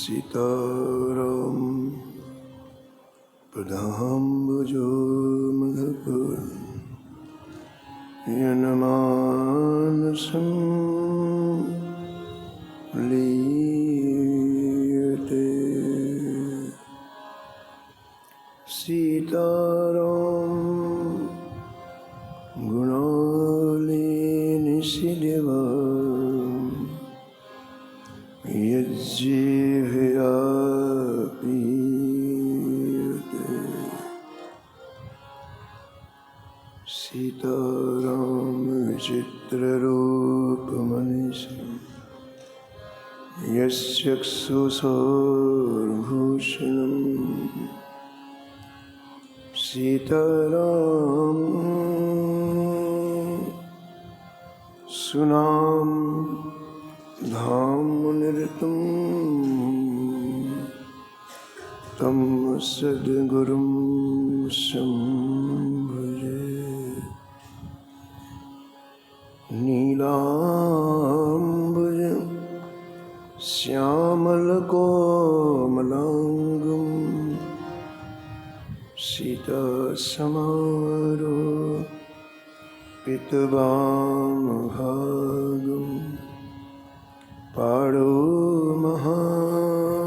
सीताराम पदाम्बुजो मधुपूर्णमानसं लीयते। सीताराम गुणालेनिशिदेवा यज्जिह्वया पीयते। सीताराम विचित्ररूपमनिशं यश्चक्षुषोर्भूषणम्। सीताराम सुनाम धामनिरतं तं सद्गुरुं संभजे। नीलाम्बुजं श्यामलकोमलाङ्गं सीतासमारोपितवामभागं पाणो महासायकचारुचकं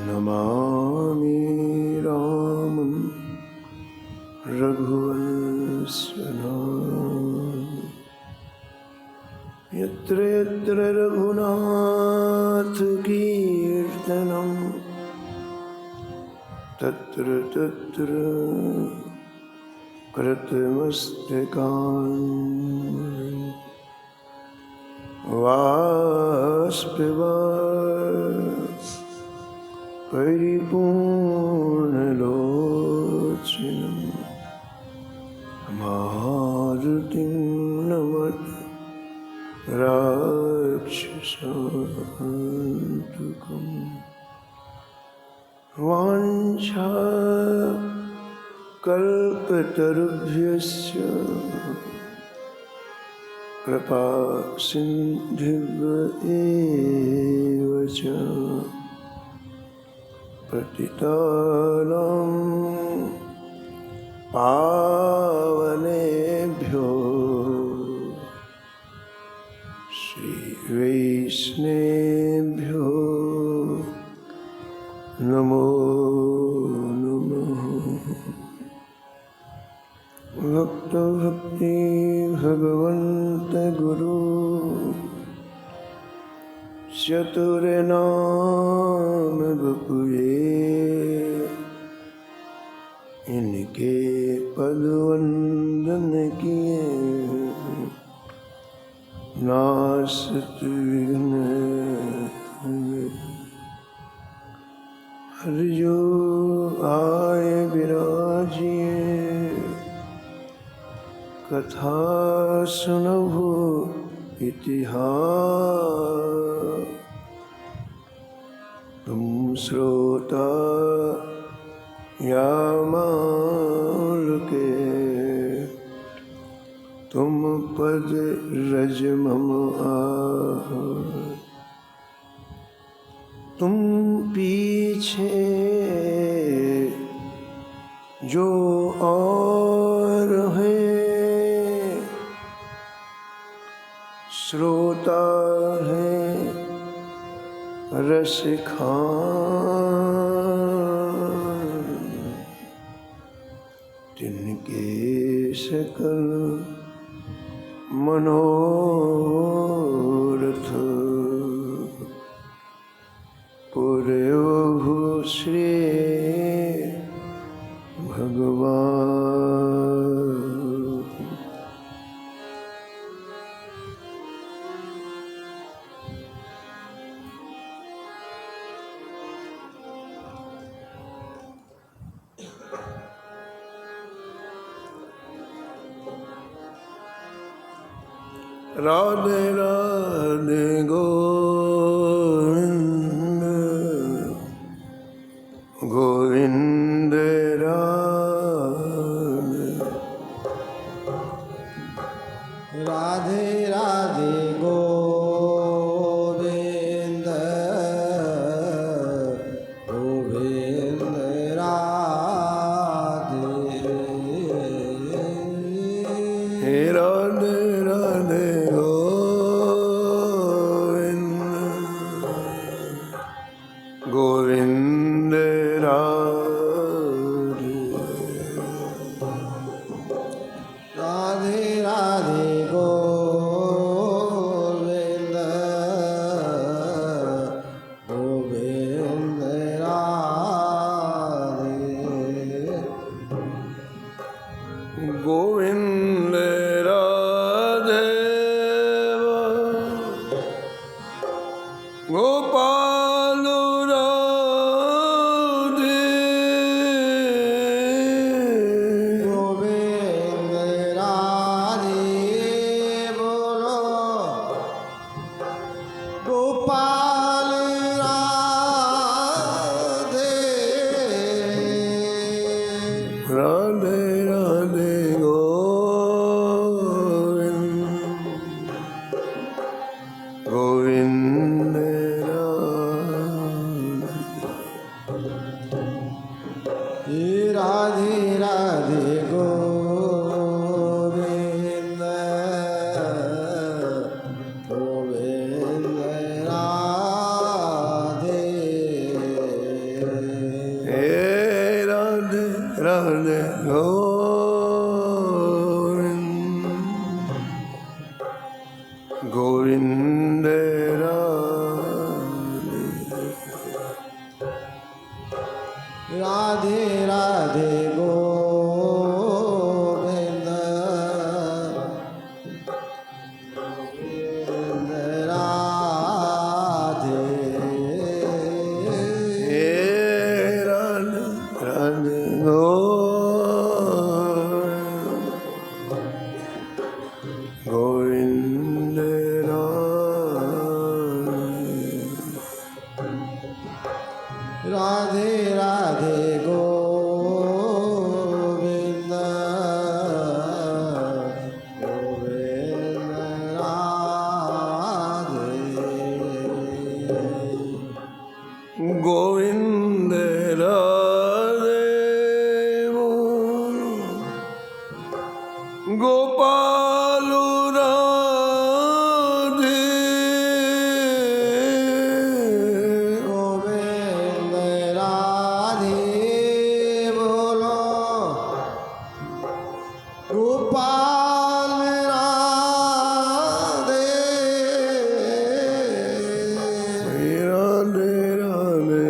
नमामि रामं रघुवंशनाथं। यत्र यत्र रघुनाथकीर्तनं तत्र तत्र कृतमस्तकाञ्जलिं परिपूर्णलोचनं मारुतिं नमत राक्षसान्तकम्। वाञ्छाकल्पतरुभ्यश्च कृपा सिन्धुभ्येव च पतितानां पावनेभ्यो श्रीवैष्णवेभ्यो नमो नमः। भक्तभक्ति भगवन्त गुरु चतुर्नाम बपुए। इनके पदवंदन किए नासत विघ्न। हरि जो आए विराजिए कथा सुनभो इतिहास। तुम श्रोता या माल के तुम पद रज मम आह। तुम पीछे जो और है श्रोता है रसिखान। तिनके सकल मनोरथ पूरे हो श्री भगवान। राधे राधे गोविंद गोविंद राधे। राधे गोविंद राधे राधे गोविंद गोविंद राधे गोविंद राधे गोपाल राधे गोविंद राधे बोलो गोपाल राधे राधे राधे गोविंद राधे राधे गोविंद गोविंद राधे हे राधे राधे गोविंद राधे राधे गोविंद गोविंद राधे हे राधे राधे गोविंद राधे राधे गोविंद गोविंद राधे गोविंद राधे गोपाल राधे गोविंद राधे बोलो गोपाल राधे राधे राधे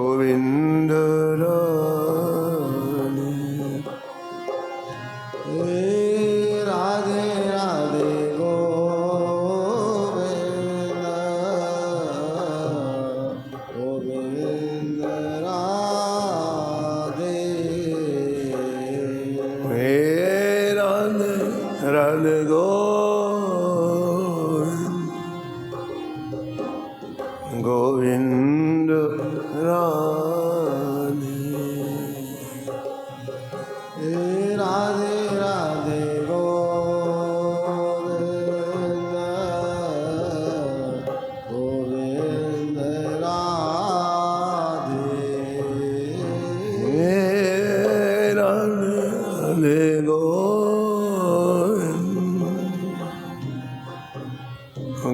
गोविंद राधे राधे गोविंद गोविंद राधे हे राधे राधे गोविंद राधे राधे गोविंद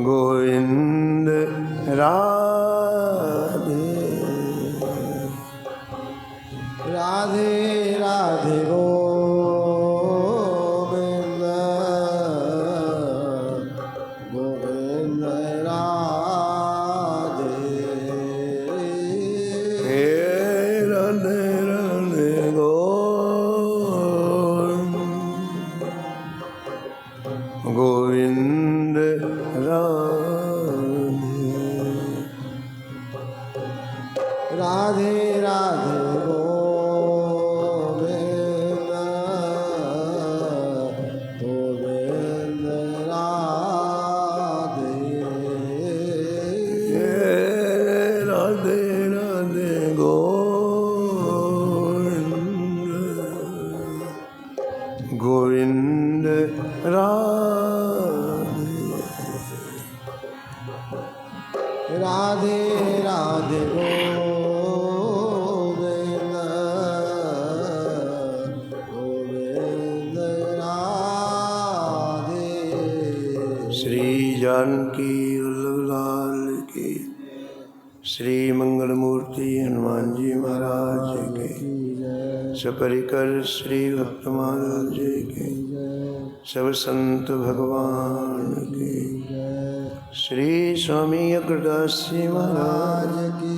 गोविंद राधे हे राधे राधे गोविंद राधे राधे राधे गोविंद गोविंद राधे हे राधे राधे गोविंद राधे राधे गोविंद गोविंद राधे हे राधे राधे गोविंद राधे राधे गोविंद गोविंद राधे श्री जानकी वल्लभ लाल की, श्री मंगल मूर्ति हनुमान जी महाराज की, सपरिकर श्री भक्तमाल जी की, सब संत भगवान की, श्री स्वामी अग्रदास जी महाराज की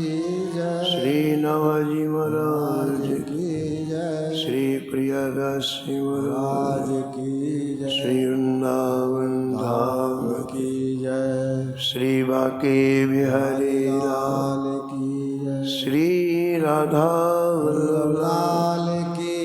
जय, श्री नवाजी महाराज की जय, श्री प्रियादास जी महाराज की जय, श्री वृंदावन धाम की जय, श्री बाके बिहारी लाल की जय, श्री राधा वल्लभ लाल की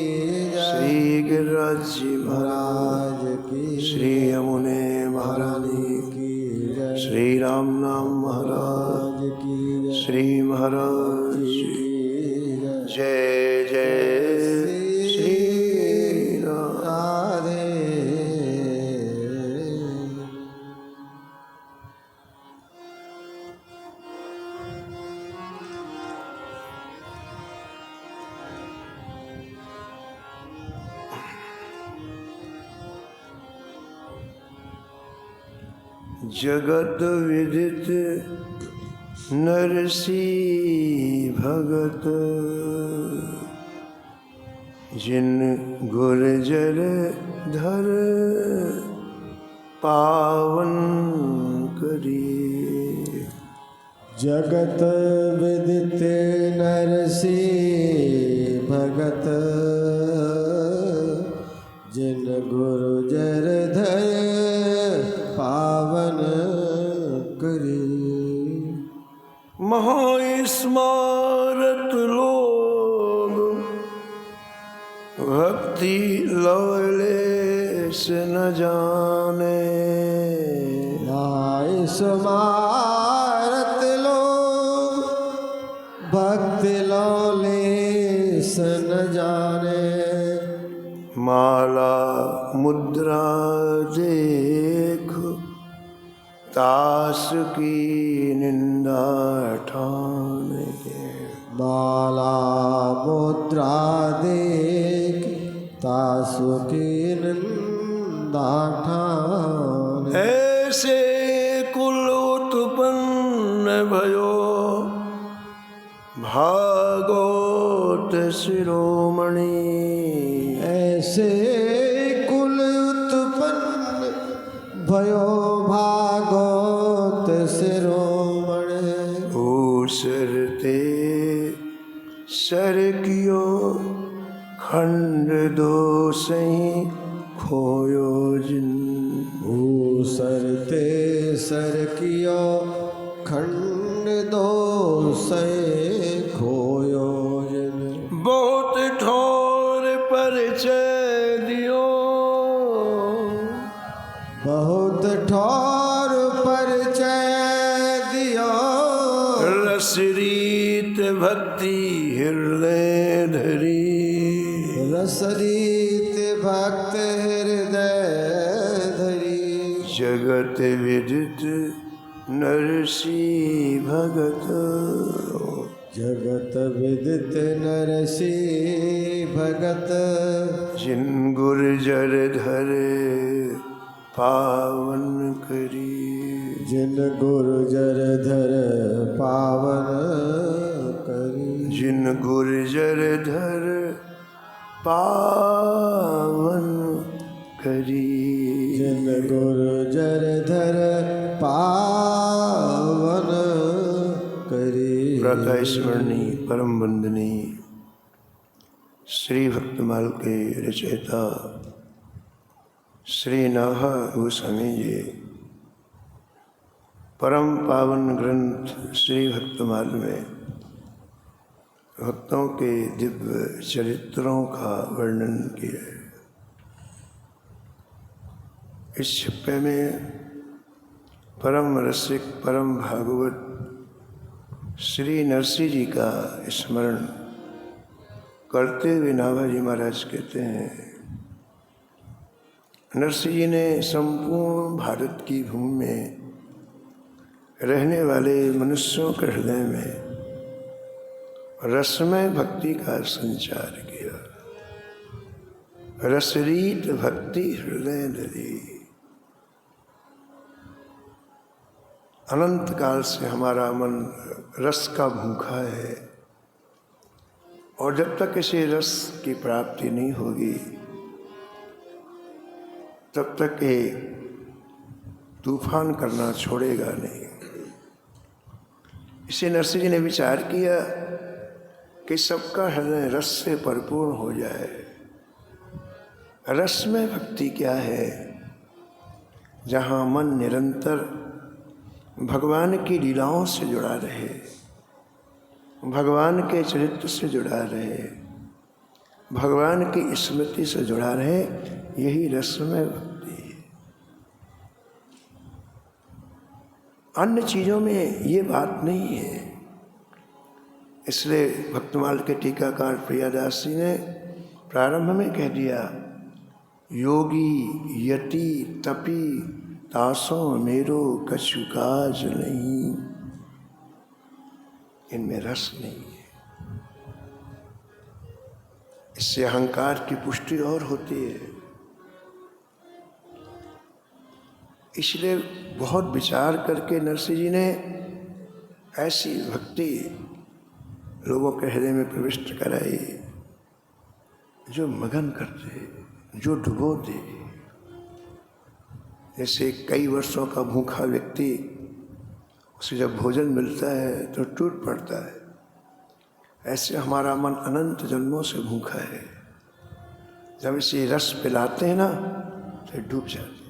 जय, श्री गिरिराज जी महाराज की श्री यमुने महारानी की जय, श्री राम नाम महाराज की जय, श्री महाराज की जय, जय जय श्री राम। राधे। जगत विदित नरसी भगत, जिन गुर्जर धर पावन करी। जगत विदित नरसी भगत, जिन गुरु जर धर पावन करी। महास्मारत लोग भक्ति लवलेस न जाने। स्मारत लोग भक्ति लौलेस न जाने। माला मुद्रा देख तास की निंदा ठाने। माला मुद्रा देख तासु की निंदा ठाने। ऐसे कुल उत्पन्न भयो भागवत शिरोमणि। ऐसे कुल उत्पन्न भयो भागवत शिरोमणि। ऊसरते सर कियो खंड दो सही खोयो जिन। ऊसरते सर कियो खंड दो से खोयो जिन। बहुत ठोर परिचय दियो, बहुत ठोर परिचय दियो। रसरीत भक्ति हृदय धरी। रसरीत भक्त हृदय धरी। जगत विदित नरसी भगत, जगत विदित नरसी भगत, जिन गुर्जर धरे पावन करी। जिन गुर्जर धर पावन करी। जिन गुर्जर धर पावन करी। जिन गुर्जर धर पावन करी। प्रातः स्मरणी परम वंदनी श्री भक्तमाल के रचयिता श्री नाहा गोस्वामी जी परम पावन ग्रंथ श्री भक्तमाल में भक्तों के दिव्य चरित्रों का वर्णन किया है। इस छिप्पे में परम रसिक परम भागवत श्री नरसिंह जी का स्मरण करते हुए नाभाजी महाराज कहते हैं, नरसिंह जी ने संपूर्ण भारत की भूमि में रहने वाले मनुष्यों के हृदय में रसमय भक्ति का संचार किया। रसरीत भक्ति हृदय धरी। अनंत काल से हमारा मन रस का भूखा है, और जब तक इसे रस की प्राप्ति नहीं होगी तब तक ये तूफान करना छोड़ेगा नहीं। इसे नरसिंह जी ने विचार किया कि सबका हृदय रस से परिपूर्ण हो जाए। रस में भक्ति क्या है? जहाँ मन निरंतर भगवान की लीलाओं से जुड़ा रहे, भगवान के चरित्र से जुड़ा रहे, भगवान की स्मृति से जुड़ा रहे, यही रस में भक्ति है। अन्य चीज़ों में ये बात नहीं है। इसलिए भक्तमाल के टीकाकार प्रियादास जी ने प्रारंभ में कह दिया, योगी यति तपी तासों मेरो कछु काज नहीं। इनमें रस नहीं है। इससे अहंकार की पुष्टि और होती है। इसलिए बहुत विचार करके नरसिंह जी ने ऐसी भक्ति लोगों के हृदय में प्रविष्ट कराई जो मगन करते, जो डुबोते। जैसे कई वर्षों का भूखा व्यक्ति, उसे जब भोजन मिलता है तो टूट पड़ता है, ऐसे हमारा मन अनंत जन्मों से भूखा है। जब इसे रस पिलाते हैं ना तो डूब जाते हैं।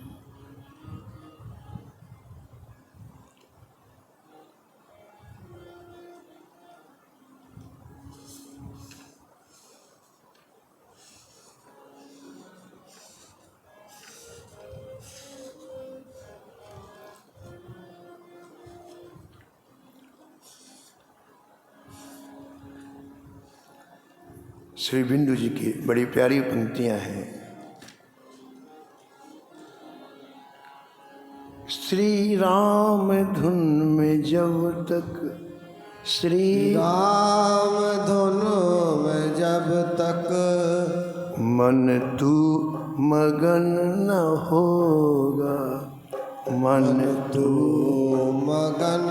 श्री बिंदु जी की बड़ी प्यारी पंक्तियां हैं। श्री राम धुन में जब तक, श्री राम धुन में जब तक मन तू मगन न होगा, मन तू मगन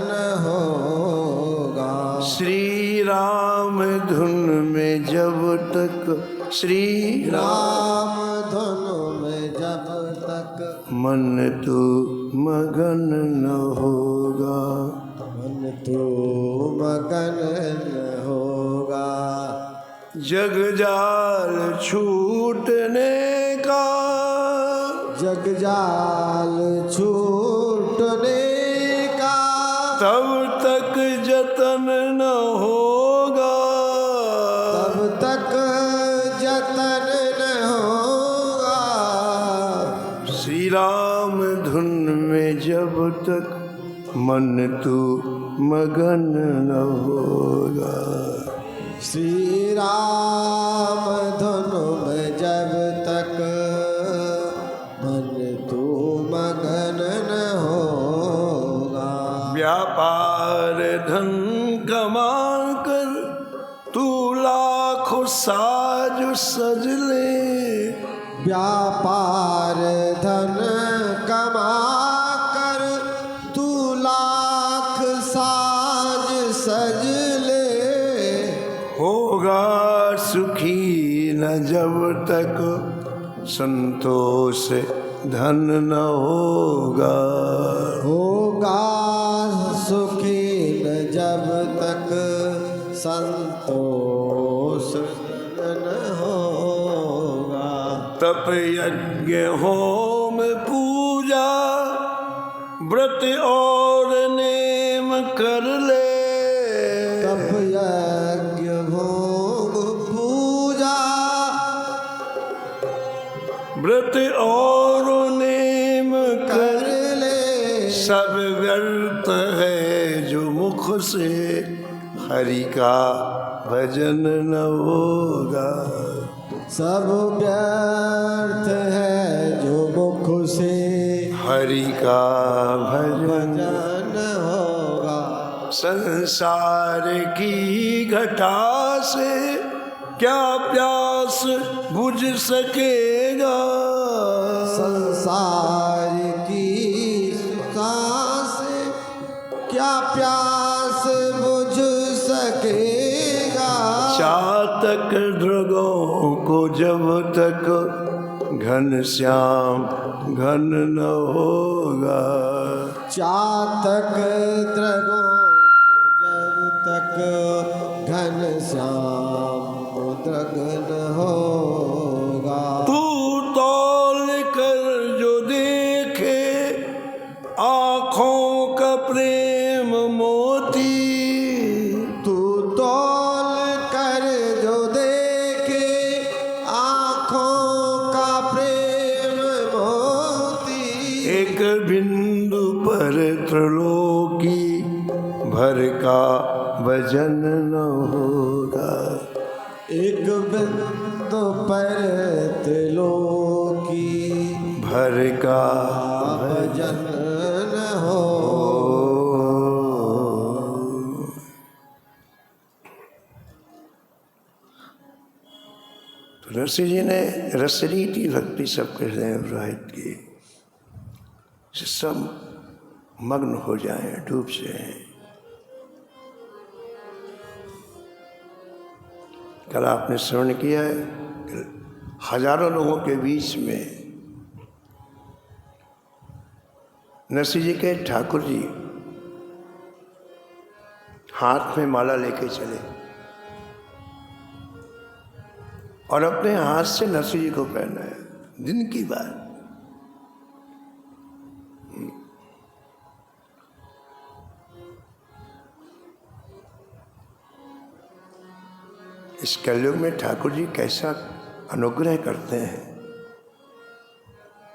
न होगा। श्री राम धुन में जब तक, श्री राम धुन में जब तक मन तू मगन न होगा, मन तू मगन न होगा। जग जाल छूटने का, जग जाल छूटने का तब तक जतन न होगा, तब तक जतन न होगा। श्री राम धुन में जब तक मन तू मगन न होगा। श्री राम धुन में जब तक मन तू मगन न होगा। व्यापार धन कमा कर तू लाखों साज सज ले, व्यापार धन कमा कर तू लाख साज सज ले। होगा सुखी न जब तक संतोष धन न होगा, होगा सुखी न जब तक संतोष न होगा। तप यज्ञ होम पूजा व्रत और नेम कर ले, तप यज्ञ होम पूजा व्रत और नेम कर ले। सब व्यर्थ है जो मुख से हरि का भजन न होगा, सब व्यर्थ है जो मुख से हरि का भजन भजन होगा। संसार की घटा से क्या प्यास बुझ सकेगा, संसार की सांसें क्या प्यास बुझ सकेगा। चातक दृगों को जब तक घनश्याम घन न होगा। चातक दृगों जब तक घनश्याम दृग न होगा। तू तौल कर जो देखे आँखों का प्रेम मोती। तू तौल कर जो देखे आँखों का प्रेम मोती। एक बिंदु पर त्रिलोकी भर का वजन न होगा। एक बिंदु पर त्रिलोकी भर का भजन न हो। तो ऋषि जी ने रसरीति भक्ति सबके हृदय में प्रवाहित की, सब मग्न हो जाएं, डूब जाएं। कल आपने श्रवण किया है कि हजारों लोगों के बीच में नरसिंह जी के ठाकुर जी हाथ में माला लेके चले और अपने हाथ से नरसिंह जी को पहनाया। दिन की बात। इस कलयुग में ठाकुर जी कैसा अनुग्रह करते हैं।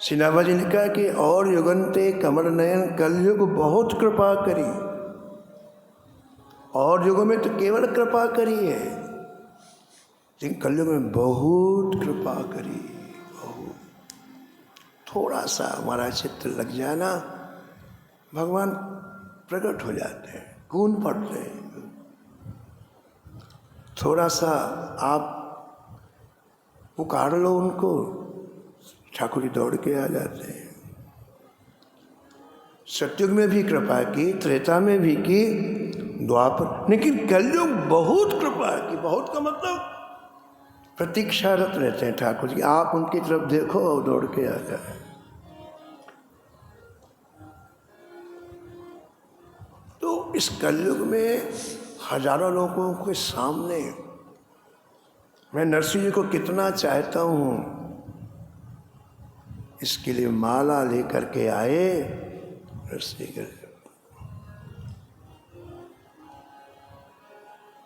श्री नाभा जी ने कहा कि और युगंते कमल नयन कलयुग बहुत कृपा करी। और युगों में तो केवल कृपा करी है, लेकिन कलयुग में बहुत कृपा करी। बहुत थोड़ा सा हमारा चित्त लग जाए ना, भगवान प्रकट हो जाते हैं, कून पड़ते हैं। थोड़ा सा आप पुकार लो उनको, ठाकुर जी दौड़ के आ जाते हैं। सतयुग में भी कृपा की, त्रेता में भी की, द्वापर, लेकिन कलयुग बहुत कृपा की। बहुत का मतलब प्रतीक्षारत रहते हैं ठाकुर जी, आप उनकी तरफ देखो और दौड़ के आ जाए। तो इस कलयुग में हजारों लोगों के सामने मैं नरसिंह जी को कितना चाहता हूँ, इसके लिए माला लेकर के आए नरसिंह जी।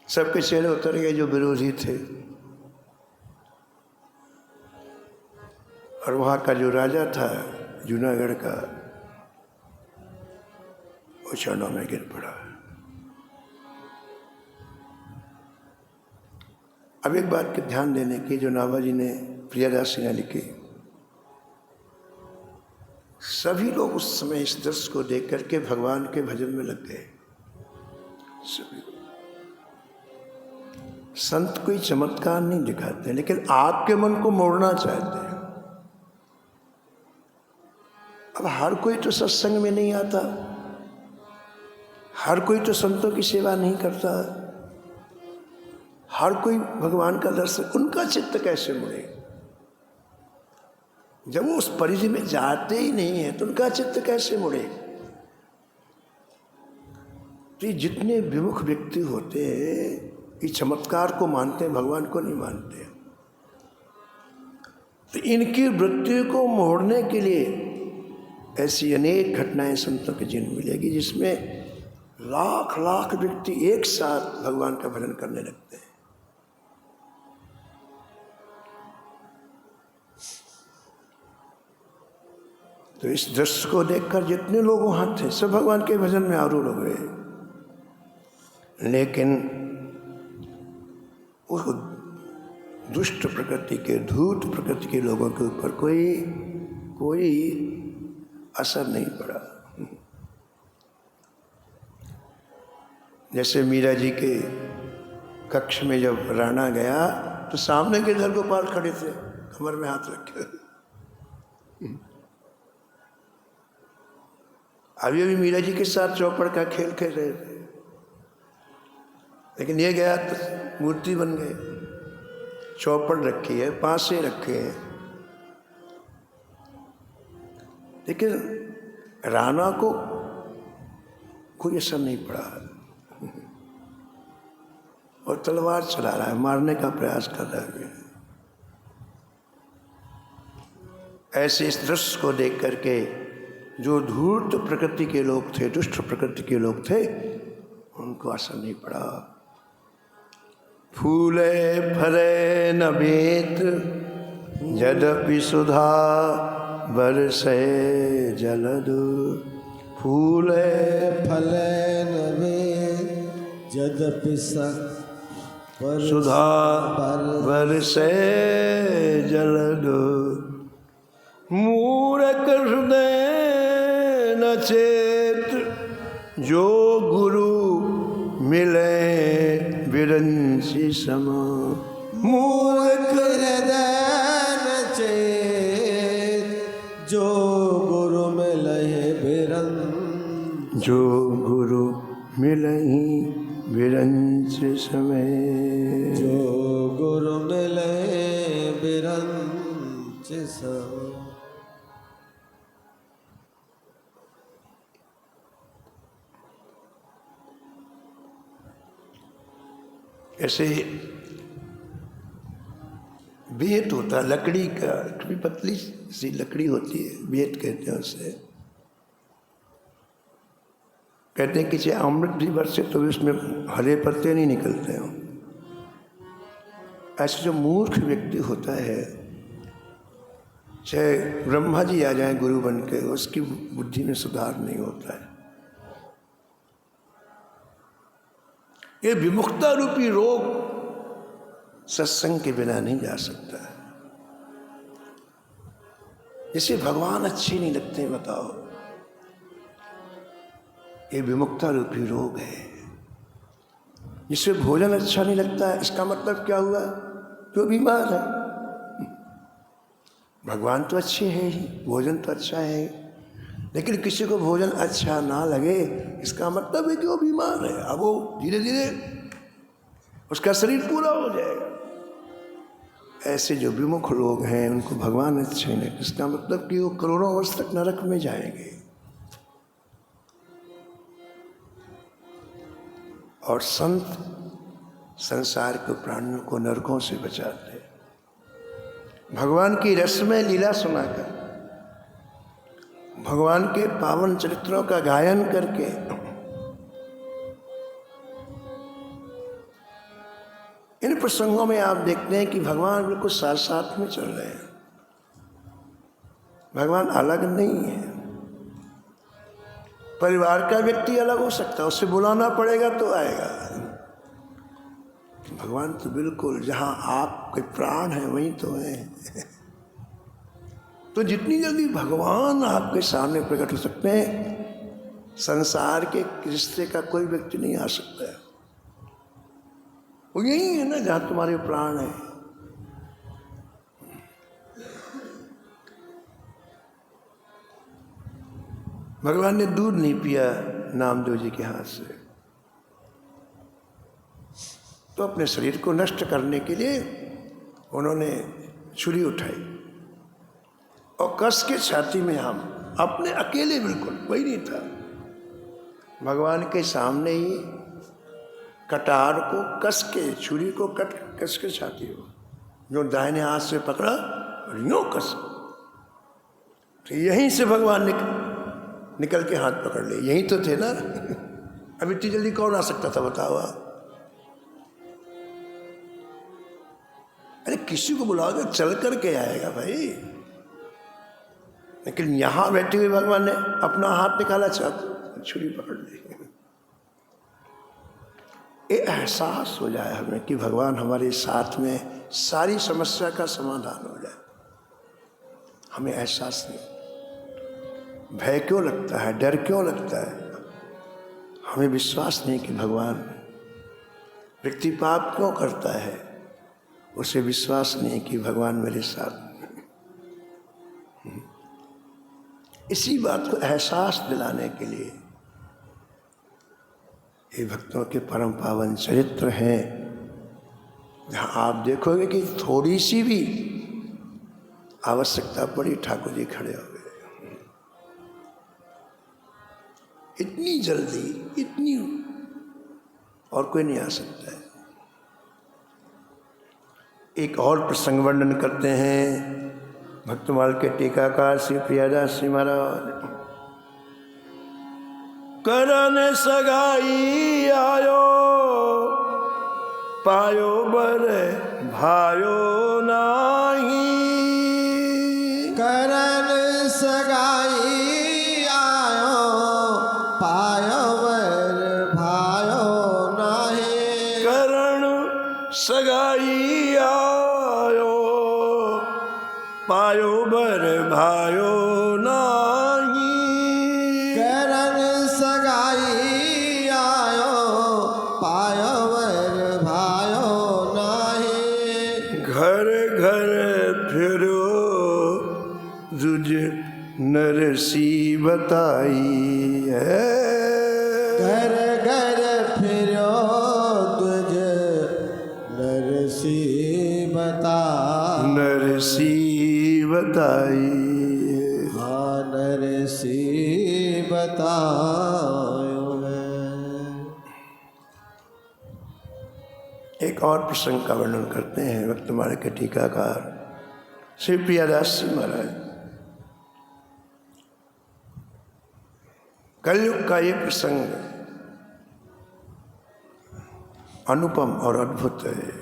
सबके चेहरे उतर गए जो विरोधी थे। और वहाँ का जो राजा था जूनागढ़ का, वो चरणों में गिर पड़ा। अब एक बात के ध्यान देने की जो नाभा जी ने, प्रियदास जी ने लिखी, सभी लोग उस समय इस दृश्य को देख करके भगवान के भजन में लग गए। सभी संत कोई चमत्कार नहीं दिखाते, लेकिन आपके मन को मोड़ना चाहते हैं। अब हर कोई तो सत्संग में नहीं आता, हर कोई तो संतों की सेवा नहीं करता, हर कोई भगवान का दर्शन, उनका चित्त कैसे मुड़े? जब वो उस परिधि में जाते ही नहीं है तो उनका चित्त कैसे मुड़े? तो ये जितने विमुख व्यक्ति होते हैं, ये चमत्कार को मानते हैं, भगवान को नहीं मानते। तो इनकी वृत्ति को मोड़ने के लिए ऐसी अनेक घटनाएं संतों के जीवन में मिलेगी, जिसमें लाख लाख व्यक्ति एक साथ भगवान का भजन करने लगते हैं। तो इस दृश्य को देखकर जितने लोग वहां थे सब भगवान के भजन में आरूढ़ हो गए। लेकिन उस दुष्ट प्रकृति के, धूर्त प्रकृति के लोगों के ऊपर कोई असर नहीं पड़ा। जैसे मीरा जी के कक्ष में जब राणा गया तो सामने के घर गोपाल खड़े थे, कमर में हाथ रखे। अभी अभी मीरा जी के साथ चौपड़ का खेल खेल रहे थे, लेकिन ये गया तो मूर्ति बन गए। चौपड़ रखी है, पासे रखे हैं, लेकिन राणा को कोई असर नहीं पड़ा और तलवार चला रहा है, मारने का प्रयास कर रहा है। ऐसे इस दृश्य को देख करके जो धूर्त प्रकृति के लोग थे, दुष्ट प्रकृति के लोग थे, उनको असर नहीं पड़ा। फूले फले न बेत यद्यपि सुधा बरसे जलधु। फूले फले नवे यद्यपि सुधा बरसे जलधु। मूरख हृदय न चेत जो गुरु मिले विरंसी सम। मूर्ख हृदय न चेत जो गुरु मिलहि बिरंच। जो गुरु मिलहि विरंच समय। जो गुरु मिलहि बिरंच समय। ऐसे बेत होता लकड़ी का, कभी पतली सी लकड़ी होती है, बेत कहते हैं उसे। कहते हैं कि चाहे अमृत भी बरसे तो भी उसमें हरे पत्ते नहीं निकलते हैं। ऐसे जो मूर्ख व्यक्ति होता है, चाहे ब्रह्मा जी आ जाए गुरु बन के, उसकी बुद्धि में सुधार नहीं होता है। ये विमुक्ता रूपी रोग सत्संग के बिना नहीं जा सकता। इसे भगवान अच्छे नहीं लगते, बताओ, ये विमुक्ता रूपी रोग है। जिसे भोजन अच्छा नहीं लगता है, इसका मतलब क्या हुआ? जो बीमार है। भगवान तो अच्छे हैं ही, भोजन तो अच्छा है, लेकिन किसी को भोजन अच्छा ना लगे, इसका मतलब है कि वो बीमार है। अब वो धीरे धीरे उसका शरीर पूरा हो जाएगा। ऐसे जो विमुख लोग हैं उनको भगवान अच्छे नहीं लगते, इसका मतलब कि वो करोड़ों वर्ष तक नरक में जाएंगे। और संत संसार के प्राणियों को नरकों से बचाते हैं। भगवान की रसमय लीला सुनाकर, भगवान के पावन चरित्रों का गायन करके इन प्रसंगों में आप देखते हैं कि भगवान बिल्कुल साथ साथ में चल रहे हैं। भगवान अलग नहीं है। परिवार का व्यक्ति अलग हो सकता है, उससे बुलाना पड़ेगा तो आएगा। भगवान तो बिल्कुल जहां आपके प्राण है वहीं तो है। तो जितनी जल्दी भगवान आपके सामने प्रकट हो सकते हैं, संसार के रिश्ते का कोई व्यक्ति नहीं आ सकता है। वो यही है ना जहां तुम्हारे प्राण है। भगवान ने दूध नहीं पिया नामदेव जी के हाथ से, तो अपने शरीर को नष्ट करने के लिए उन्होंने छुरी उठाई और कस के छाती में हम अपने अकेले, बिल्कुल कोई नहीं था, भगवान के सामने ही कटार को कस के, छुरी को कस के छाती हो, जो दाहिने हाथ से पकड़ा और यूं कस, तो यहीं से भगवान निकल के हाथ पकड़ ले। यहीं तो थे ना। अब इतनी जल्दी कौन आ सकता था बताओ आप? अरे किसी को बुलाओगे चल करके आएगा भाई, लेकिन यहां बैठे हुए भगवान ने अपना हाथ निकाला, छुरी पकड़ ली। ये एहसास हो जाए हमें कि भगवान हमारे साथ में, सारी समस्या का समाधान हो जाए। हमें एहसास नहीं, भय क्यों लगता है, डर क्यों लगता है? हमें विश्वास नहीं कि भगवान, व्यक्ति पाप क्यों करता है, उसे विश्वास नहीं कि भगवान मेरे साथ। इसी बात को एहसास दिलाने के लिए ये भक्तों के परम पावन चरित्र हैं, जहाँ आप देखोगे कि थोड़ी सी भी आवश्यकता पड़ी ठाकुर जी खड़े हो गए। इतनी जल्दी, इतनी, और कोई नहीं आ सकता है। एक और प्रसंग वर्णन करते हैं भक्तमाल के टीकाकार श्री प्रियादास जी महाराज। करन सगाई आयो पायो बर भायो नाही। करन सगाई आयो पायो बर भायो नाही। करण सगाई आयो पायो बर भायो नाही। करन सगाई आयो पायो बर भायो नाही। घर घर फिरो जुज नरसी बताई है। घर घर फिरो तुझ नरसी बता। नरसी बताई है। हाँ नरसी बतायो है। एक और प्रसंग का वर्णन करते हैं भक्तमाल के टीकाकार श्री प्रियादास जी महाराज। कलयुग का ये प्रसंग अनुपम और अद्भुत है,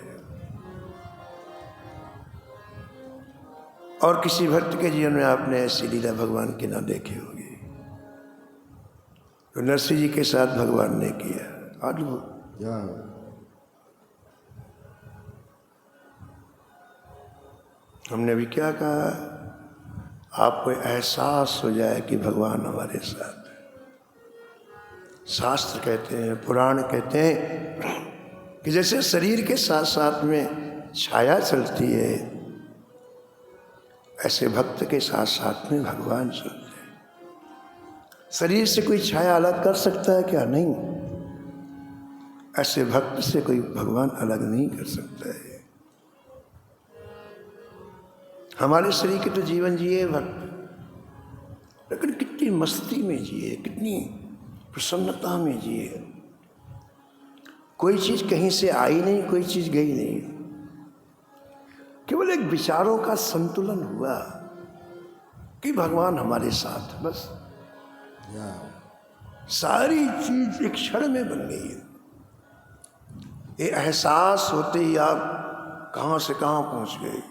और किसी भक्त के जीवन में आपने ऐसी लीला भगवान की ना देखी होगी। तो नरसिंह जी के साथ भगवान ने किया अद्भुत। हमने भी क्या कहा, आपको एहसास हो जाए कि भगवान हमारे साथ है। शास्त्र कहते हैं, पुराण कहते हैं कि जैसे शरीर के साथ साथ में छाया चलती है, ऐसे भक्त के साथ साथ में भगवान चलते हैं। शरीर से कोई छाया अलग कर सकता है क्या? नहीं। ऐसे भक्त से कोई भगवान अलग नहीं कर सकता है। हमारे शरीर के तो जीवन जिए भक्त, लेकिन कितनी मस्ती में जिए, कितनी प्रसन्नता में जिए। कोई चीज कहीं से आई नहीं, कोई चीज गई नहीं, केवल एक विचारों का संतुलन हुआ कि भगवान हमारे साथ, बस सारी चीज एक क्षण में बन गई है। ये एहसास होते ही आप कहां से कहां पहुंच गए।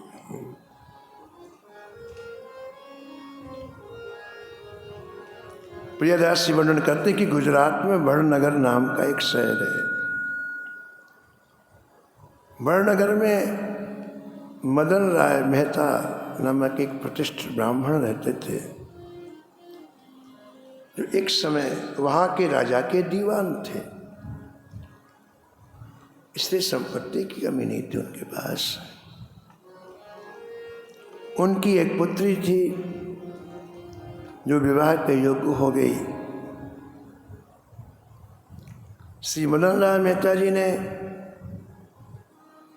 प्रियदास जी वर्णन करते कि गुजरात में बड़नगर नाम का एक शहर है। बड़नगर में मदन राय मेहता नामक एक प्रतिष्ठित ब्राह्मण रहते थे, जो एक समय वहां के राजा के दीवान थे। इसलिए संपत्ति की कमी नहीं थी उनके पास। उनकी एक पुत्री थी जो विवाह के योग्य हो गई। श्री मदन राय मेहता जी ने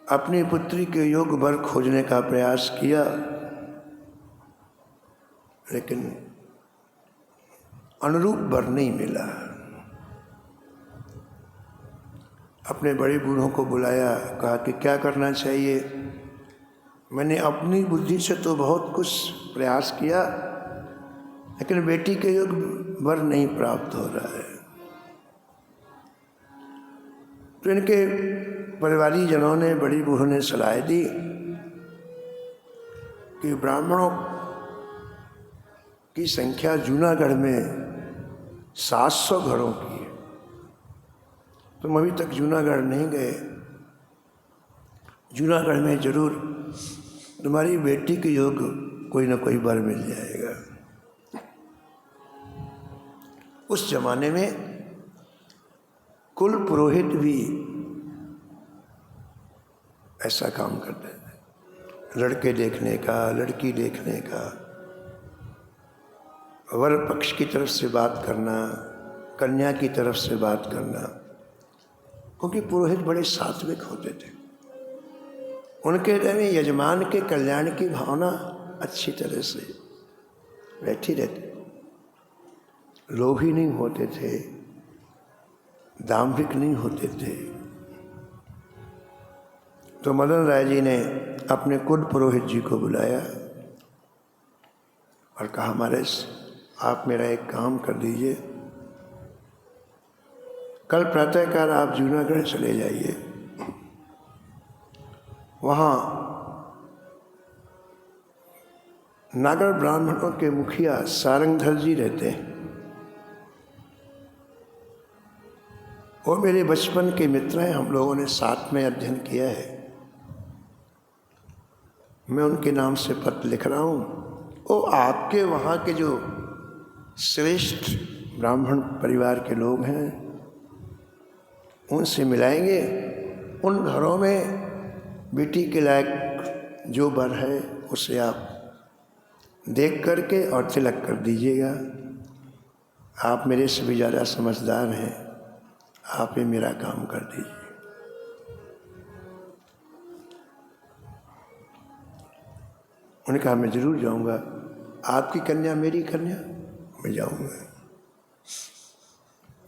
अपनी पुत्री के योग्य वर खोजने का प्रयास किया, लेकिन अनुरूप वर नहीं मिला। अपने बड़े बूढ़ों को बुलाया, कहा कि क्या करना चाहिए। मैंने अपनी बुद्धि से तो बहुत कुछ प्रयास किया, लेकिन बेटी के योग्य वर नहीं प्राप्त हो रहा है। तो इनके परिवारी जनों ने, बड़ी बूढ़ों ने सलाह दी कि ब्राह्मणों की संख्या जूनागढ़ में 700 घरों की है। तुम अभी तक जूनागढ़ नहीं गए, जूनागढ़ में जरूर तुम्हारी बेटी के योग्य कोई ना कोई वर मिल जाएगा। उस जमाने में कुल पुरोहित भी ऐसा काम करते थे, लड़के देखने का, लड़की देखने का। वर पक्ष की तरफ से बात करना, कन्या की तरफ से बात करना, क्योंकि पुरोहित बड़े सात्विक होते थे। उनके हृदय में यजमान के कल्याण की भावना अच्छी तरह से बैठी रहती। लोभी नहीं होते थे, दाम्भिक नहीं होते थे। तो मदन राय जी ने अपने कुल पुरोहित जी को बुलाया और कहा, महाराज आप मेरा एक काम कर दीजिए, कल प्रातःकाल आप जूनागढ़ चले जाइए। वहाँ नागर ब्राह्मणों के मुखिया सारंगधर जी रहते हैं। वो मेरे बचपन के मित्र हैं, हम लोगों ने साथ में अध्ययन किया है। मैं उनके नाम से पत्र लिख रहा हूँ। वो आपके वहाँ के जो श्रेष्ठ ब्राह्मण परिवार के लोग हैं उनसे मिलाएंगे। उन घरों में बेटी के लायक जो वर है उसे आप देख करके और तिलक कर दीजिएगा। आप मेरे से भी ज़्यादा समझदार हैं, आप ही मेरा काम कर दीजिए। उन्होंने कहा मैं जरूर जाऊंगा, आपकी कन्या मेरी कन्या, मैं जाऊंगा।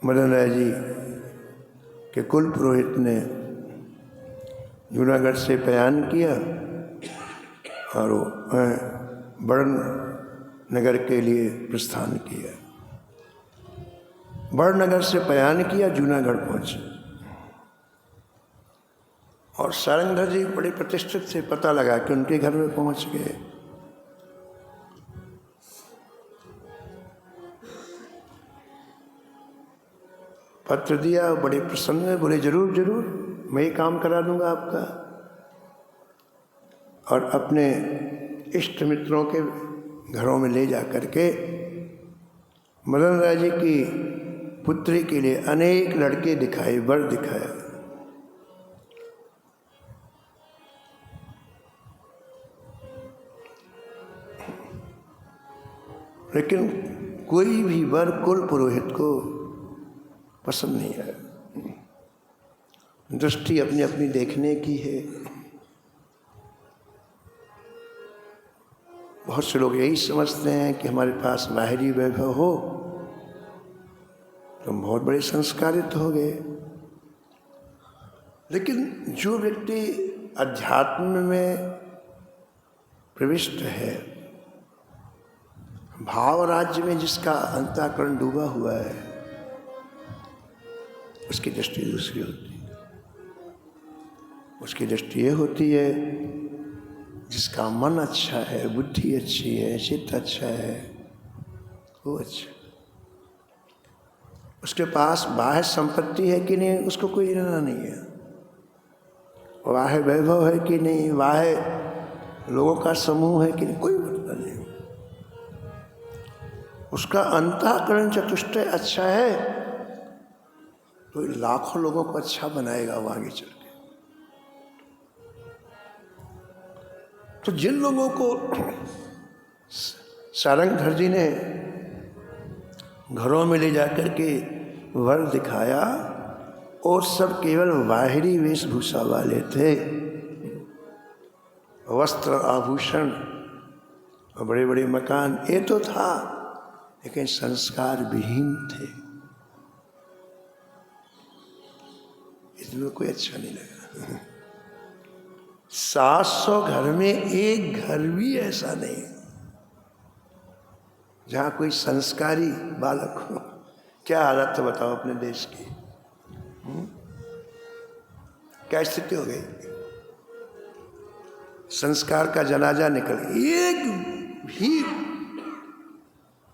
मदन राय जी के कुल पुरोहित ने जूनागढ़ से प्रयाण किया और वो बड़न नगर के लिए प्रस्थान किया। बड़नगर से प्रयाण किया, जूनागढ़ पहुंचे और सारंगधर जी बड़े प्रतिष्ठित से पता लगा कि उनके घर में पहुंच गए। पत्र दिया, बड़े प्रसन्न है, बोले जरूर जरूर मैं ये काम करा दूंगा आपका। और अपने इष्ट मित्रों के घरों में ले जा करके मदन राय जी की पुत्री के लिए अनेक लड़के दिखाए, वर दिखाया। लेकिन कोई भी वर कुल पुरोहित को पसंद नहीं आया। दृष्टि अपनी अपनी देखने की है। बहुत से लोग यही समझते हैं कि हमारे पास बाहरी वैभव हो तो हम बहुत बड़े संस्कारित हो गए। लेकिन जो व्यक्ति अध्यात्म में प्रविष्ट है, भाव राज्य में जिसका अंतःकरण डूबा हुआ है, उसकी दृष्टि दूसरी होती है। उसकी दृष्टि ये होती है जिसका मन अच्छा है, बुद्धि अच्छी है, चित्त अच्छा है, वो अच्छा। उसके पास बाह्य संपत्ति है कि नहीं, उसको कोई लेना नहीं है। बाह्य वैभव है कि नहीं, बाह्य लोगों का समूह है कि नहीं, कोई मतलब नहीं। उसका अंतःकरण चतुष्टय अच्छा है तो लाखों लोगों को अच्छा बनाएगा वो आगे चल के। तो जिन लोगों को सारंगधर जी ने घरों में ले जाकर के वर दिखाया और सब केवल बाहरी वेशभूषा वाले थे, वस्त्र आभूषण और बड़े बड़े मकान, ये तो था, लेकिन संस्कार विहीन थे। इसलिए कोई अच्छा नहीं लगा। 700 घर में एक घर भी ऐसा नहीं जहां कोई संस्कारी बालक हो। क्या हालत है बताओ अपने देश की, क्या स्थिति हो गई। संस्कार का जनाजा निकल, एक भी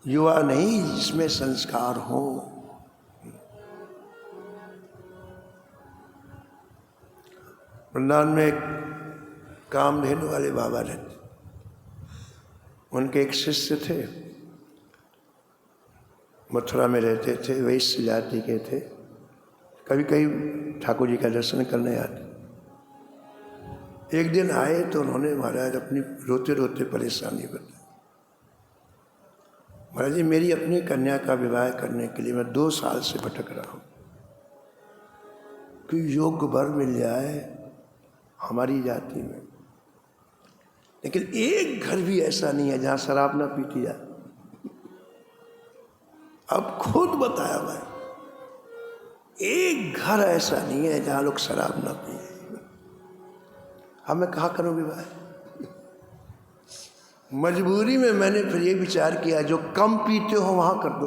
युवा नहीं जिसमें संस्कार हो। वृंदावन में एक कामधेनु वाले बाबा रहते, उनके एक शिष्य थे, मथुरा में रहते थे, वैश्य जाति के थे। कभी कभी ठाकुर जी का दर्शन करने आते। एक दिन आए तो उन्होंने महाराज अपनी रोते रोते परेशानी बताई। महाराज जी मेरी अपनी कन्या का विवाह करने के लिए मैं 2 साल से भटक रहा हूँ कि योग्य वर मिल जाए हमारी जाति में, लेकिन एक घर भी ऐसा नहीं है जहाँ शराब ना पीती जाए। अब खुद बताया मैं, एक घर ऐसा नहीं है जहाँ लोग शराब ना पिए। अब मैं कहाँ करूँ विवाह? मजबूरी में मैंने फिर ये विचार किया जो कम पीते हो वहां कर दो।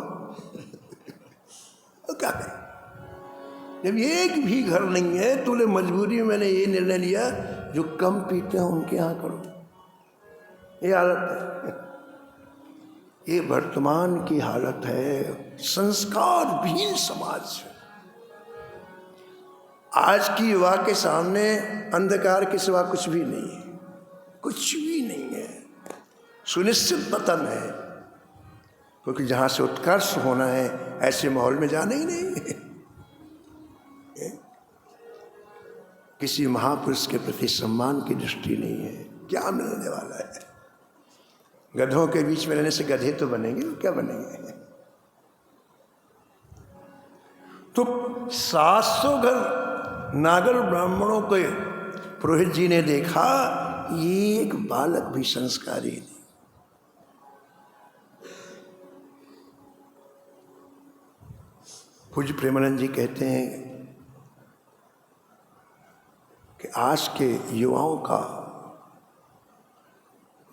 तो क्या करें, जब एक भी घर नहीं है तो मजबूरी में मैंने ये निर्णय लिया जो कम पीते हो उनके यहाँ करो। ये हालत है, ये वर्तमान की हालत है संस्कारहीन समाज। आज की युवा के सामने अंधकार के सिवा कुछ भी नहीं है, कुछ भी नहीं है, सुनिश्चित पतन है, क्योंकि जहां से उत्कर्ष होना है ऐसे माहौल में जाना ही नहीं है। किसी महापुरुष के प्रति सम्मान की दृष्टि नहीं है, क्या मिलने वाला है? गधों के बीच में रहने से गधे तो बनेंगे, क्या बनेंगे? तो 700 घर नागर ब्राह्मणों के पुरोहित जी ने देखा, ये एक बालक भी संस्कारी नहीं। पूज्य प्रेमानंद जी कहते हैं कि आज के युवाओं का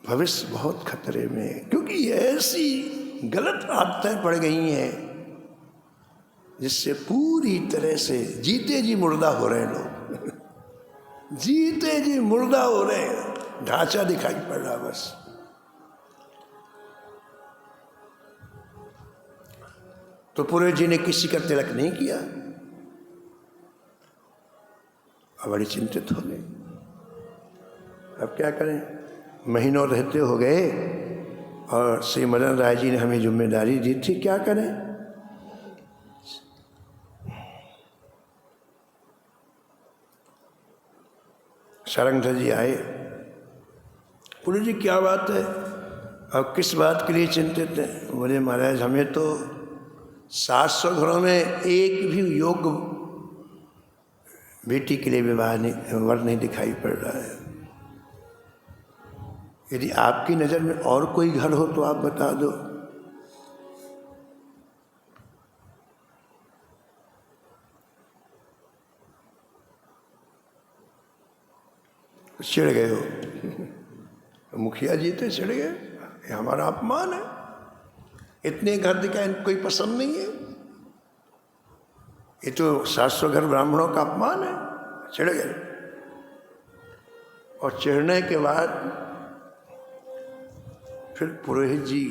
भविष्य बहुत खतरे में है, क्योंकि ऐसी गलत आदतें पड़ गई हैं जिससे पूरी तरह से जीते जी मुर्दा हो रहे हैं लोग। जीते जी मुर्दा हो रहे हैं, ढांचा दिखाई पड़ रहा बस। तो पुरोहित जी ने किसी का तिलक नहीं किया, अब बड़ी चिंतित हो गए। अब क्या करें, महीनों रहते हो गए और श्री मदन राय जी ने हमें जिम्मेदारी दी थी, क्या करें? सारंगधर जी आए, पुरोहित जी क्या बात है, अब किस बात के लिए चिंतित हैं? बोले महाराज हमें तो 700 घरों में एक भी योग्य बेटी के लिए विवाह नहीं, वर नहीं दिखाई पड़ रहा है। यदि आपकी नज़र में और कोई घर हो तो आप बता दो। चिढ़ गए हो मुखिया जी, तो चिढ़ गए, ये हमारा अपमान है, इतने घर दिखाए इनको कोई पसंद नहीं है, ये तो 700 घर ब्राह्मणों का अपमान है। चिढ़ गए, और चिढ़ने के बाद फिर पुरोहित जी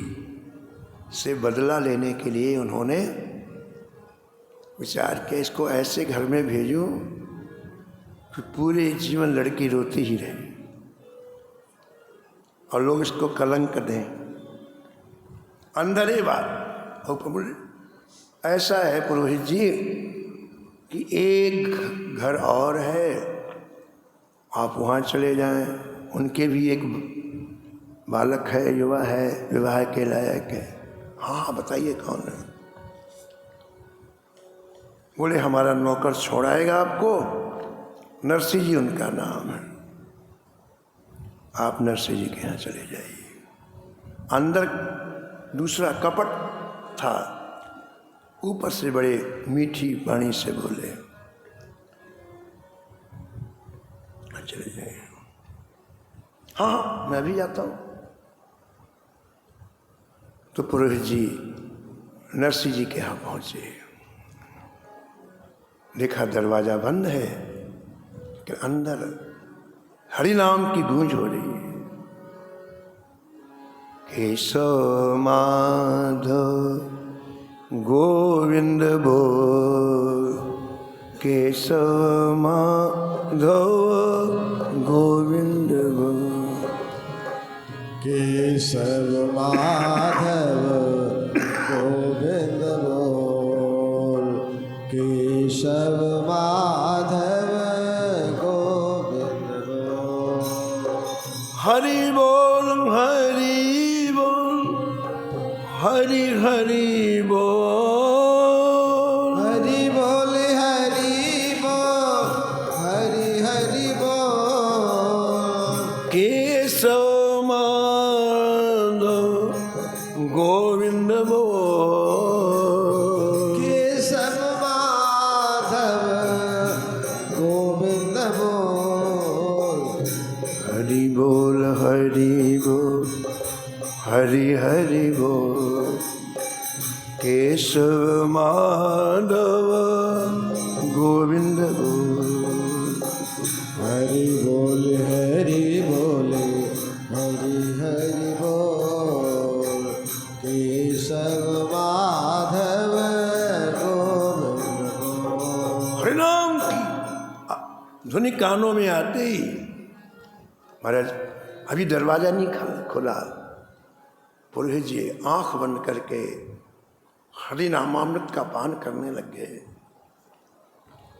से बदला लेने के लिए उन्होंने विचार किया, इसको ऐसे घर में भेजूं कि पूरे जीवन लड़की रोती ही रहे और लोग इसको कलंक दें। अंदर ये बात, और ऐसा है पुरोहित जी कि एक घर और है, आप वहाँ चले जाएं, उनके भी एक बालक है, युवा है, विवाह के लायक है। हाँ बताइए कौन है? बोले हमारा नौकर छोड़ाएगा आपको, नरसिंह जी उनका नाम है, आप नरसिंह जी के यहाँ चले जाइए। अंदर दूसरा कपट था, ऊपर से बड़े मीठी वाणी से बोले चले जाइए। हाँ मैं भी जाता हूँ। तो पुरोहित जी नरसिंह जी के यहाँ पहुँचे, देखा दरवाजा बंद है कि अंदर हरि नाम की गूंज हो रही है। केशव माधव गोविंद बोल, केशव माधव गोविंद बोल, केशव माधव गोविंद बोल, केशव माधव गोविंद बोल। हरि बोल हरि बोल हरि केशव माधव गोविंद बोल। हरि बोल हरि बोल हरि हरि बोल। केशव माधव गोविंद बोल। हरिनाम की ध्वनि कानों में आते ही महाराज अभी दरवाजा नहीं खुला, पुरोहित जी आंख बंद करके हरिनामामृत का पान करने लग गए।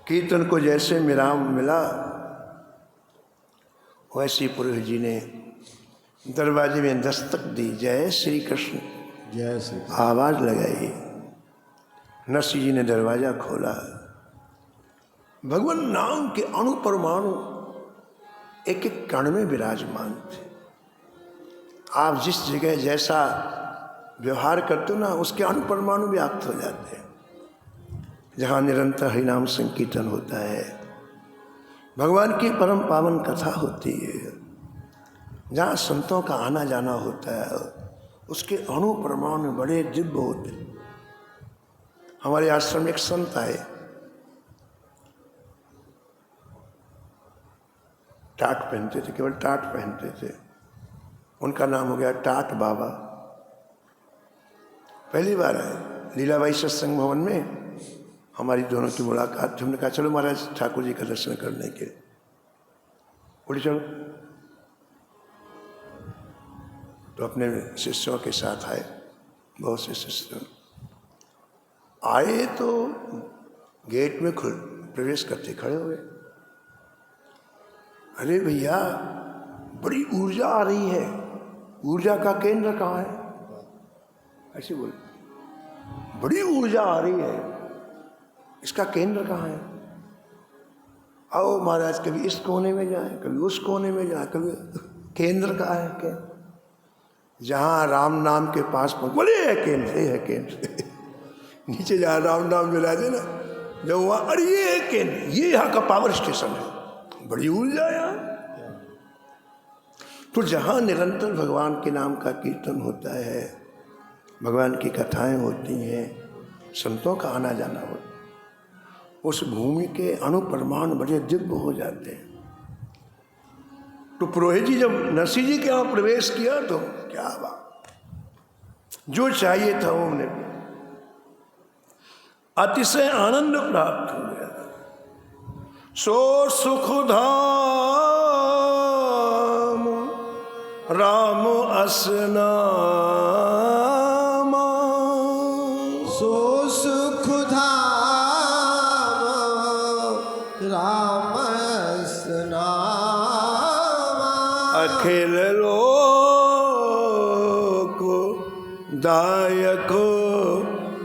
कीर्तन को जैसे विराम मिला वैसे पुरोहित जी ने दरवाजे में दस्तक दी। जय श्री कृष्ण जय श्री आवाज लगाई। नरसिंह जी ने दरवाजा खोला। भगवान नाम के अणु परमाणु एक एक कण में विराजमान थे। आप जिस जगह जैसा व्यवहार करते हो ना, उसके अणु परमाणु व्याप्त हो जाते हैं। जहाँ निरंतर हरिनाम संकीर्तन होता है, भगवान की परम पावन कथा होती है, जहाँ संतों का आना जाना होता है, उसके अणु परमाणु बड़े दिव्य होते हैं। हमारे आश्रम में एक संत आए, टाट पहनते थे, केवल टाट पहनते थे। उनका नाम हो गया टाट बाबा। पहली बार आए लीलाबाई सत्संग भवन में, हमारी दोनों की मुलाकात थी। हमने कहा चलो महाराज ठाकुर जी का दर्शन करने के। बोले चलो। तो अपने शिष्यों के साथ आए, बहुत से शिष्य आए। तो गेट में प्रवेश करते खड़े हुए। अरे भैया बड़ी ऊर्जा आ रही है, ऊर्जा का केंद्र कहाँ है? ऐसे बोले, बड़ी ऊर्जा आ रही है, इसका केंद्र कहाँ है? आओ महाराज, कभी इस कोने में जाए, कभी उस कोने में जाए, कभी केंद्र कहाँ है? क्या जहाँ राम नाम के पास पहुँच, बोले है केंद्र, ये है केंद्र। नीचे जहाँ राम नाम विराजे ना, जब वहाँ अरे ये है केंद्र, ये यहाँ का पावर स्टेशन है, बड़ी ऊर्जा यार। तो जहाँ निरंतर भगवान के नाम का कीर्तन होता है, भगवान की कथाएं होती हैं, संतों का आना जाना होता है, उस भूमि के अणु परमाणु बड़े दिव्य हो जाते हैं। तो पुरोहित जी जब नरसिंह जी के यहाँ प्रवेश किया तो क्या बात, जो चाहिए था वो उन्हें अतिशय आनंद प्राप्त हो गया। सो सुख धाम राम असनामा, सो सुख धाम राम असनामा। अखिल लोक दायक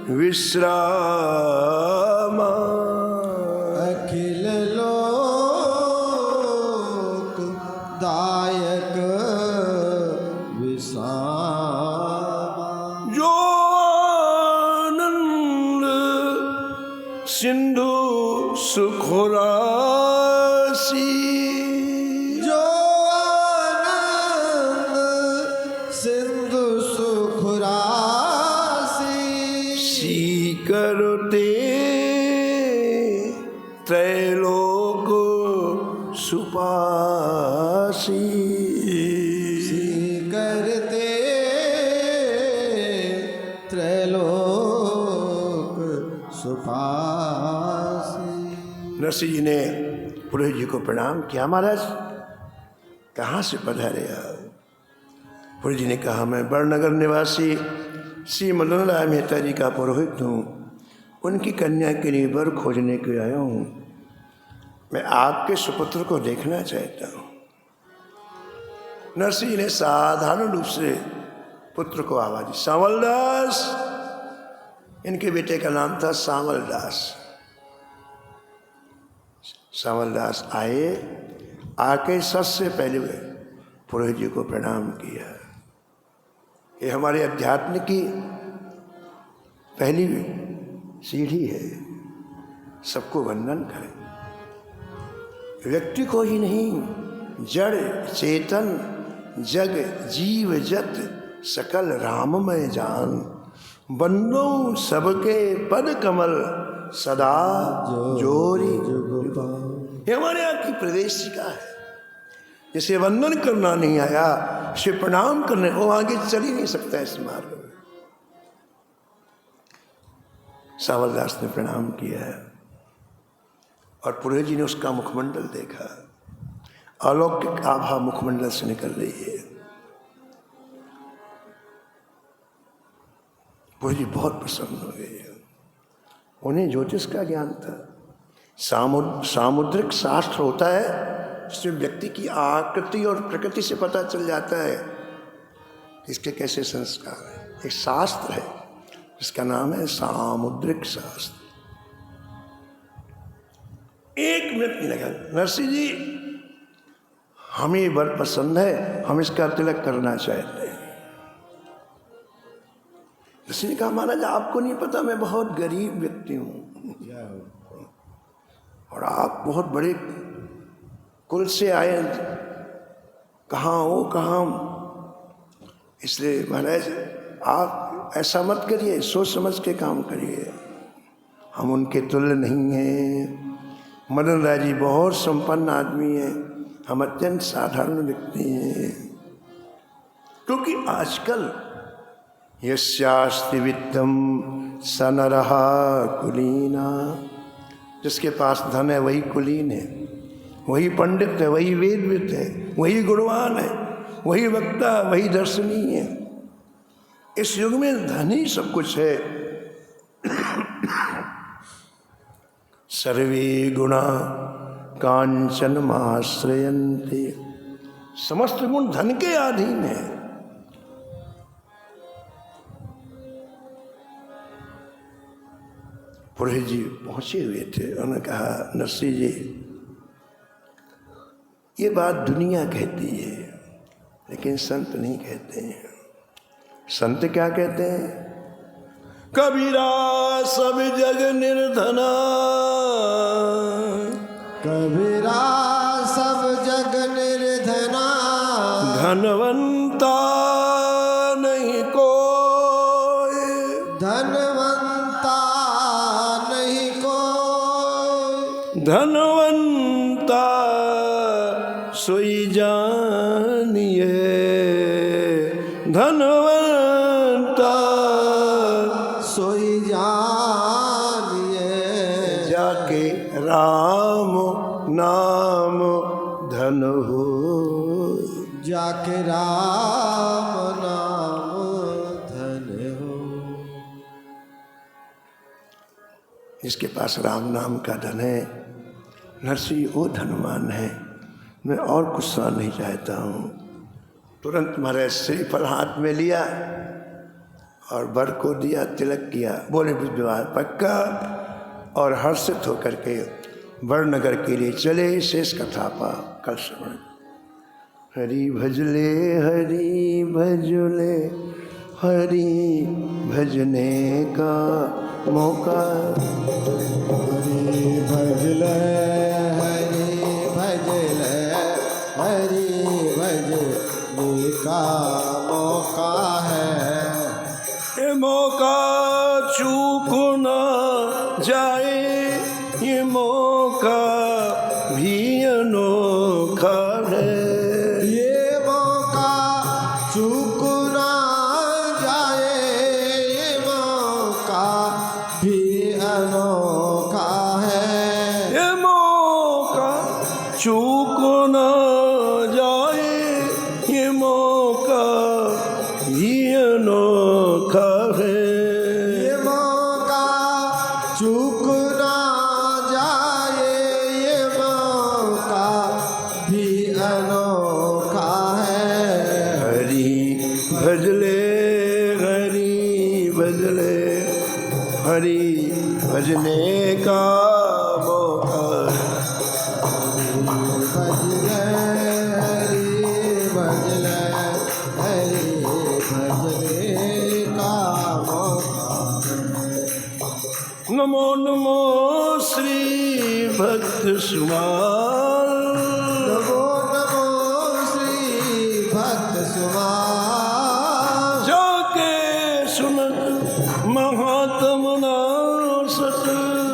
विश्रामा। अखिल लोक दायक विश्रामा। जो आनंद सिंधु सुख राशि, जो आनंद सिंधु सुख राशि। करते त्रैलोक सुपासी। करते त्रैलोक सुपासी। नरसिंह जी ने पुरोहित जी को प्रणाम किया। महाराज कहाँ से पधारे आप? पुरोहित जी ने कहा मैं बड़नगर निवासी श्री मदन राय मेहता जी का पुरोहित हूँ, उनकी कन्या के लिए वर खोजने के आया हूँ। मैं आपके सुपुत्र को देखना चाहता हूँ। नरसिंह जी ने साधारण रूप से पुत्र को आवाज दी, सांवल दास। इनके बेटे का नाम था सांवल दास। सांवल दास आए, आके सबसे पहले पुरोहित जी को प्रणाम किया। ये हमारे अध्यात्म की पहली सीढ़ी है, सबको वंदन करें। व्यक्ति को ही नहीं, जड़ चेतन जग जीव जत सकल राममय जान, बंदों सबके पद कमल सदा जोरी। ये हमारे यहाँ की प्रदेशिका है। जिसे वंदन करना नहीं आया, उसे प्रणाम करने, वो आगे चल ही नहीं सकता इस मार्ग में। सावरदास ने प्रणाम किया है और पुरोहित जी ने उसका मुखमंडल देखा। अलौकिक आभा मुखमंडल से निकल रही है। पुरोहित जी बहुत प्रसन्न हो गए। उन्हें ज्योतिष का ज्ञान था। सामुद्रिक शास्त्र होता है, इसमें व्यक्ति की आकृति और प्रकृति से पता चल जाता है इसके कैसे संस्कार है। एक शास्त्र है जिसका नाम है सामुद्रिक शास्त्र। एक मिनट नहीं लगा। नरसिंह जी, हमें ये वर पसंद है, हम इसका तिलक करना चाहते हैं। नरसिंह जी कहा, महाराज आपको नहीं पता, मैं बहुत गरीब व्यक्ति हूं और आप बहुत बड़े कुल से आए, कहाँ हो कहाँ। इसलिए महाराज आप ऐसा मत करिए, सोच समझ के काम करिए। हम उनके तुल्य नहीं हैं। मदन राय जी बहुत संपन्न आदमी हैं, हम अत्यंत साधारण व्यक्ति हैं। क्योंकि आजकल यस्यास्ति वित्तम स नरः कुलीना, जिसके पास धन है वही कुलीन है, वही पंडित है, वही वेदविद है, वही गुणवान है, वही वक्ता, वही दर्शनीय है। इस युग में धन ही सब कुछ है। सर्वे गुणा कांचन माश्रयन्ते, समस्त गुण धन के अधीन है। पुरोहित जी पहुंचे हुए थे। उन्होंने कहा, नरसिंह जी ये बात दुनिया कहती है लेकिन संत नहीं कहते हैं। संत क्या कहते हैं? कबीरा सब जग निर्धना, कबीरा सब जग निर्धना, धनवंता नहीं कोई, धनवंता नहीं कोई, धनवंता सोई जानिए, धनवंता सोई जानिए, जाके राम नाम धन हो, जाके राम नाम धन हो। जिसके पास राम नाम का धन है, नरसिंह वो धनवान है। मैं और कुछ सुनना नहीं चाहता हूँ। तुरंत महाराज श्रीफल हाथ में लिया और वर को दिया, तिलक किया, बोले विवाह पक्का। और हर्षित होकर के वरनगर के लिए चले। शेष कथा पा कल श्रवण। हरि भजले हरि भजले, हरि भजने का मौका, हरि भजले हरि भजले, हरि भजने का मौका है। ये मौका चूक ना जाए, ये मौका भी अनोखा है। ये मौका चूक ना जाए, ये मौका भी अनोखा है। ये मौका चूक ना जाए, ये मौका भी अनोखा है। ये मौका चूक ना जाए, ये मौका भी अनोखा है। हरि भजले हरि भजले, हरि भजने का मौका। भजले हरि भजले, हरि भजने का मौका है। नमो नमो श्री भक्त सुमार, नमो नमो श्री भक्त सुमार, जाके सुनत सत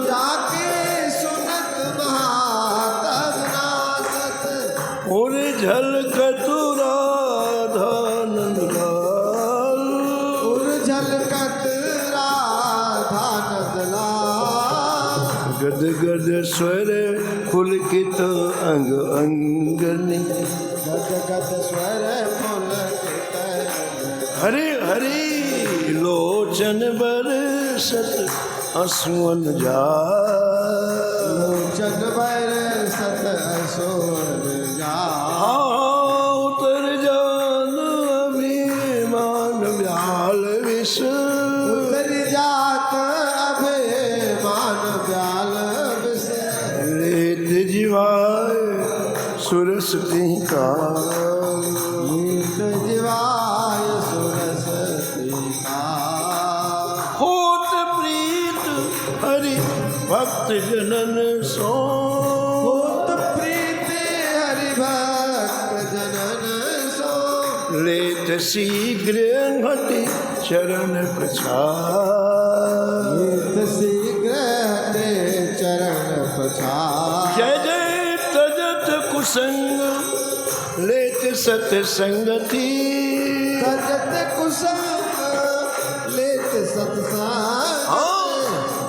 जाके सुनत महातग नासत और झलकत राधा नंदलाल उर झलकत राधा नंदलाल गद गद स्वर पुलकित अंग अंगनी गद गद स्वर पुलकित हरे हरे लोचन बरसत असुअन जा लोचन बरसत असुअन जा उतर जान अभिमान व्याल विष उतर जात अभिमान व्याल विष रेत जीवाय सुरसती का नीत जीवाय सुरसती का होत प्रीत हरि भक्त जनन सो होत प्रीति हरि भक्त जनन सो लेत शीघ्र घटी चरण प्रचार नीत शीघ्र हटे चरण पछाड़ जय जय तजत कुसंग लेत सतसंगति तजत कुसंग लेत सत्संग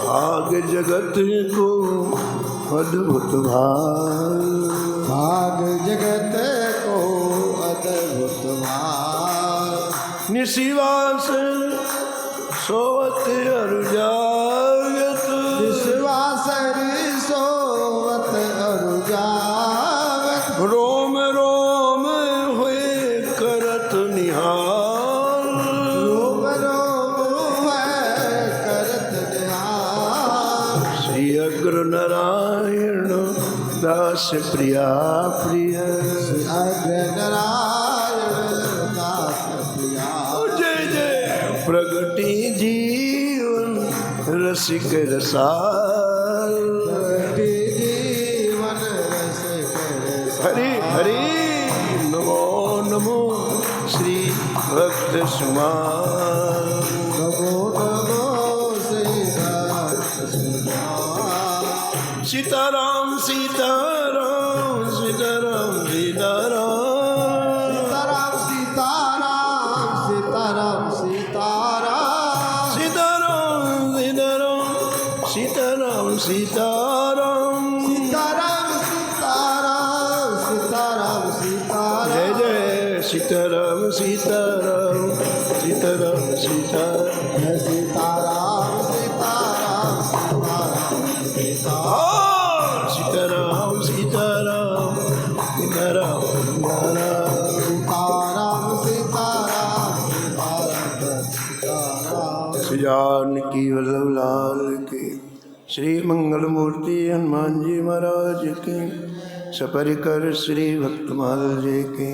भाग जगत को अद्भुत भाग भाग जगत को अद्भुत भाग निशिवास सोवत अरुजागत विश्वासरी सोवत अरुजावत रोम रोम हुए करत निहाल रोम रोम है करत निहाल श्री अग्र नारायण दास प्रिया प्रिय श्री अग्र नारायण दास प्रिया जय जय प्रगति जीवन रसिक रसाल प्रगति जीवन रसिक रसाल। हरि हरि नमो नमो श्री भक्त सुमान नमो नमो श्री भक्त सुमान। सीताराम सीताराम सीताराम सीताराम सीताराम सीताराम सीताराम सीताराम सीताराम सीताराम सीताराम सीताराम सीताराम सीताराम जय जय सीताराम सीताराम सीताराम सीताराम जय सीताराम सीताराम सीताराम सीताराम सीताराम सीताराम सीताराम सीताराम सीताराम सीताराम सीताराम श्री जानकी वल्लभ लाल की श्री मंगल मूर्ति हनुमान जी महाराज की सपरिकर श्री भक्तमाल जी की